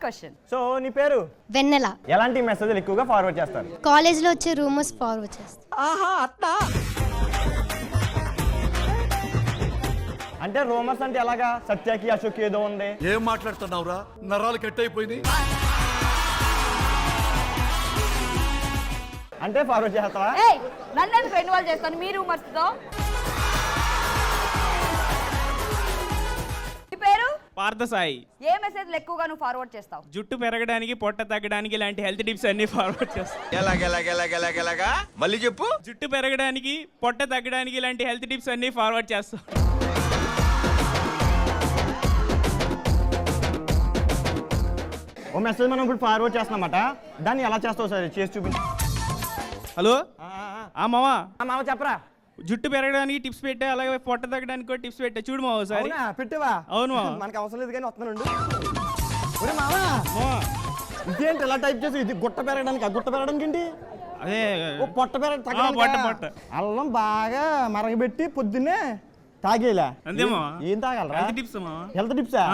Question. So నీ పేరు వెన్నెల. ఎలాంటి మెసేజ్లు ఎక్కువగా ఫార్వర్డ్ చేస్తారు? కాలేజ్ లో వచ్చే రూమర్స్ ఫార్వర్డ్ చేస్తాను. ఆహా అత్తా. అంటే రూమర్స్ అంటే ఎలాగా? సత్యకి అశోక్ ఏదో ఉంది. ఏం మాట్లాడుతున్నావురా? నరాలు కట్ అయిపోయింది. అంటే ఫార్వర్డ్ చేస్తావా? నన్ను ఇన్వాల్వ్ చేస్తాను మీ రూమర్స్ తో. మీ పేరు పార్థసాయి. ఏ మెసేజ్లు ఎక్కువగా నువ్వు ఫార్వర్డ్ చేస్తావు? జుట్టు పెరగడానికి, పొట్ట తగ్గడానికి ఇలాంటి హెల్త్ టిప్స్ అన్ని ఫార్వర్డ్ చేస్తాను. ఎలాగెలాగెలాగెలాగెలాగా మళ్ళీ చెప్పు. జుట్టు పెరగడానికి, పొట్ట తగ్గడానికి ఇలాంటి హెల్త్ టిప్స్ అన్ని ఫార్వర్డ్ చేస్తాం. ఓ మెసేజ్ మనం ఇప్పుడు ఫార్వర్డ్ చేస్తామన్నమాట. దాన్ని ఎలా చేస్తావు సార్ చేసి చూపించు. హలో మావా. మామ చెప్పరా. జుట్టు పెరగడానికి టిప్స్ పెట్టా, అలాగే పొట్ట తగ్గడానికి కూడా టిప్స్ పెట్టా. చూడు మావా ఒకసారి. పెట్టావా? అవును మావా. మనకు అవసరం లేదు కానీ వస్తున్నాడు. ఒరే మామా, ఇదేంటి ఇలా టైప్ చేసి? ఇది గుట్ట పెరగడానికి. గుట్ట పెరగడానికి ఏంటి? అదే పొట్ట పెరగడానికి. పొట్ట అల్లం బాగా మరగబెట్టి పొద్దున్నే తాగేలా. అంతేమా? ఏం తాగలరా? హెల్త్ టిప్స్ మావా. హెల్త్ టిప్సా?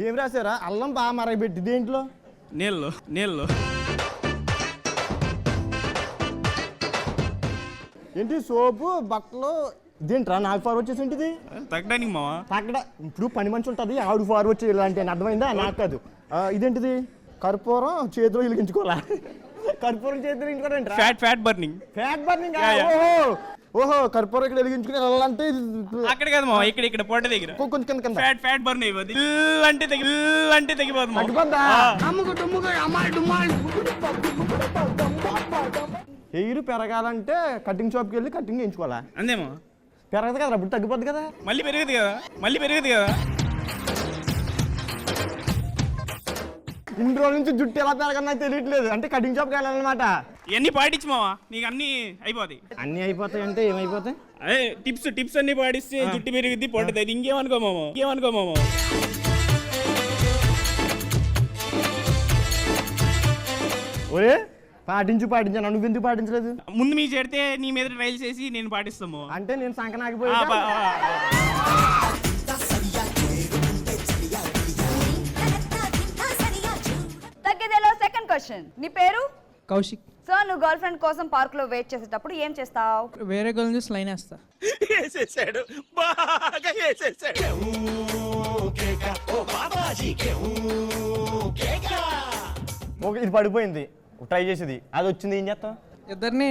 ఏం రాశారా? అల్లం బాగా మరగబెట్టి దేంట్లో? నీళ్ళు. ఏంటి సోపు బట్టలు? ఇదేంట్రా నాకు ఫార్వర్డ్ చేసి ఏంటిది? తగ్గడానికి మావా. ఇప్పుడు పని మనిషి ఉంటుంది, ఆవిడ ఫార్వర్డ్ చేయాలంటే అర్థమైందా? నాకు కాదు. ఇదేంటిది? కర్పూరం చేతిలో వెలిగించుకోవాలా? కర్పూరం చేతిలో వెలిగించుకోవాలంటే ఫ్యాట్ బర్నింగ్. ఓహో కర్పూరం ఇక్కడ వెలిగించుకుని వెళ్ళాలంటే అక్కడ కాదు మావా, ఇక్కడ పొట్ట దగ్గర కొంచెం కింద ఫ్యాట్ బర్న్ అయిపోద్ది. అంటే తగ్గిపోతుంది. హెయిర్ పెరగాలంటే కటింగ్ షాప్కి వెళ్ళి కటింగ్ చేయించుకోవాలా? అంతేమో. పెరగదు కదా, అప్పుడు తగ్గిపోద్ది కదా. మళ్ళీ పెరుగుతుంది కదా. ఇన్ని రోజుల నుంచి జుట్టు ఎలా పెరగదు నాకు తెలియట్లేదు. అంటే కటింగ్ షాప్కి వెళ్ళాలన్నమాట. ఇవన్నీ పాటించు మావా, నీకు అన్ని అయిపోతాయి. అన్నీ అయిపోతాయి అంటే ఏమైపోతాయి? అదే టిప్స్ అన్ని పాటిస్తే జుట్టు పెరుగుద్ది, పొట్ట తగ్గి. ఇంకేమనుకో మామ. ఒరే పాటించాను, నువ్వు ఎందుకు పాటించలేదు? ముందు మీ చేడితే నీ మీద ట్రైల్ చేసి నేను పాటిస్తాము. అంటే నేను సంకనాగిపోయి. తగ్గేదేలో సెకండ్ క్వశ్చన్. నీ పేరు? కౌశిక్. సో నువ్వు గర్ల్ ఫ్రెండ్ కోసం పార్క్ లో వెయిట్ చేసేటప్పుడు ఏం చేస్తావు? వేరే గర్ల్ చూసి లైన్ వేస్తా. ఓకే ఇది పడిపోయింది, ట్రై చేసేది అది వచ్చింది, ఏం చేస్తావు? ఇద్దరిని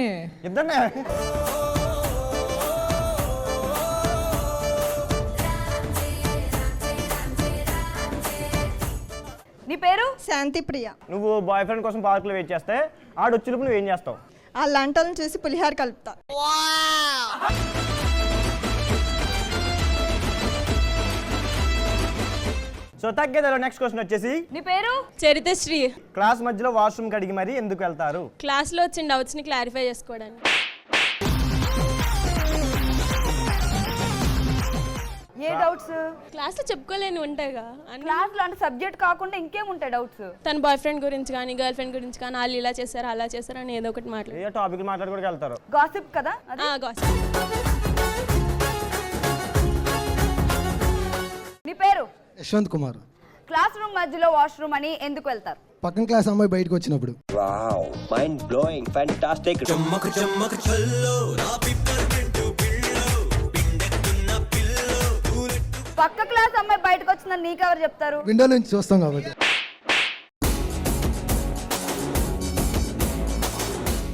నీ పేరు? శాంతి ప్రియ. నువ్వు బాయ్ ఫ్రెండ్ కోసం పార్కులో వెయిట్ చేస్తే ఆడు వచ్చినప్పుడు నువ్వు ఏం చేస్తావు? ఆ లంటలను చూసి పులిహార కలుపుతా. సో తగ్గేదాలో నెక్స్ట్ క్వశ్చన్ వచ్చేసి, నీ పేరు? చరితశ్రీ. క్లాస్ మధ్యలో వాష్రూమ్ కడిగి మరి ఎందుకు వెళ్తారు? క్లాస్లో వచ్చిన డౌట్స్ ని క్లారిఫై చేసుకోవడానికి. ఏ డౌట్స్? క్లాస్లో చెప్పుకోలేని ఉంటాయిగా. క్లాస్ లో అంటే సబ్జెక్ట్ కాకుండా ఇంకేముంటాయి డౌట్స్? తన బాయ్ ఫ్రెండ్ గురించి కానీ గర్ల్ ఫ్రెండ్ గురించి కానీ వాళ్ళు ఇలా చేశారు అలా చేశారు అని ఏదో ఒకటి ఏ టాపిక్ మాట్లాడుకోవడానికి వెళ్తారు. గాసిప్ కదా అది? గాసిప్. నీ పేరు? యశ్వంత్ కుమార్. క్లాస్ రూమ్ మధ్యలో వాష్రూమ్ అని ఎందుకు వెళ్తారు? పక్కన క్లాస్ అమ్మాయి బయటకు వచ్చినప్పుడు. Wow mind blowing fantastic. పక్క క్లాస్ అమ్మాయి బయటకు వచ్చిందని నీకెవరు చెప్తారు? విండో నుంచి చూస్తాం కాబట్టి.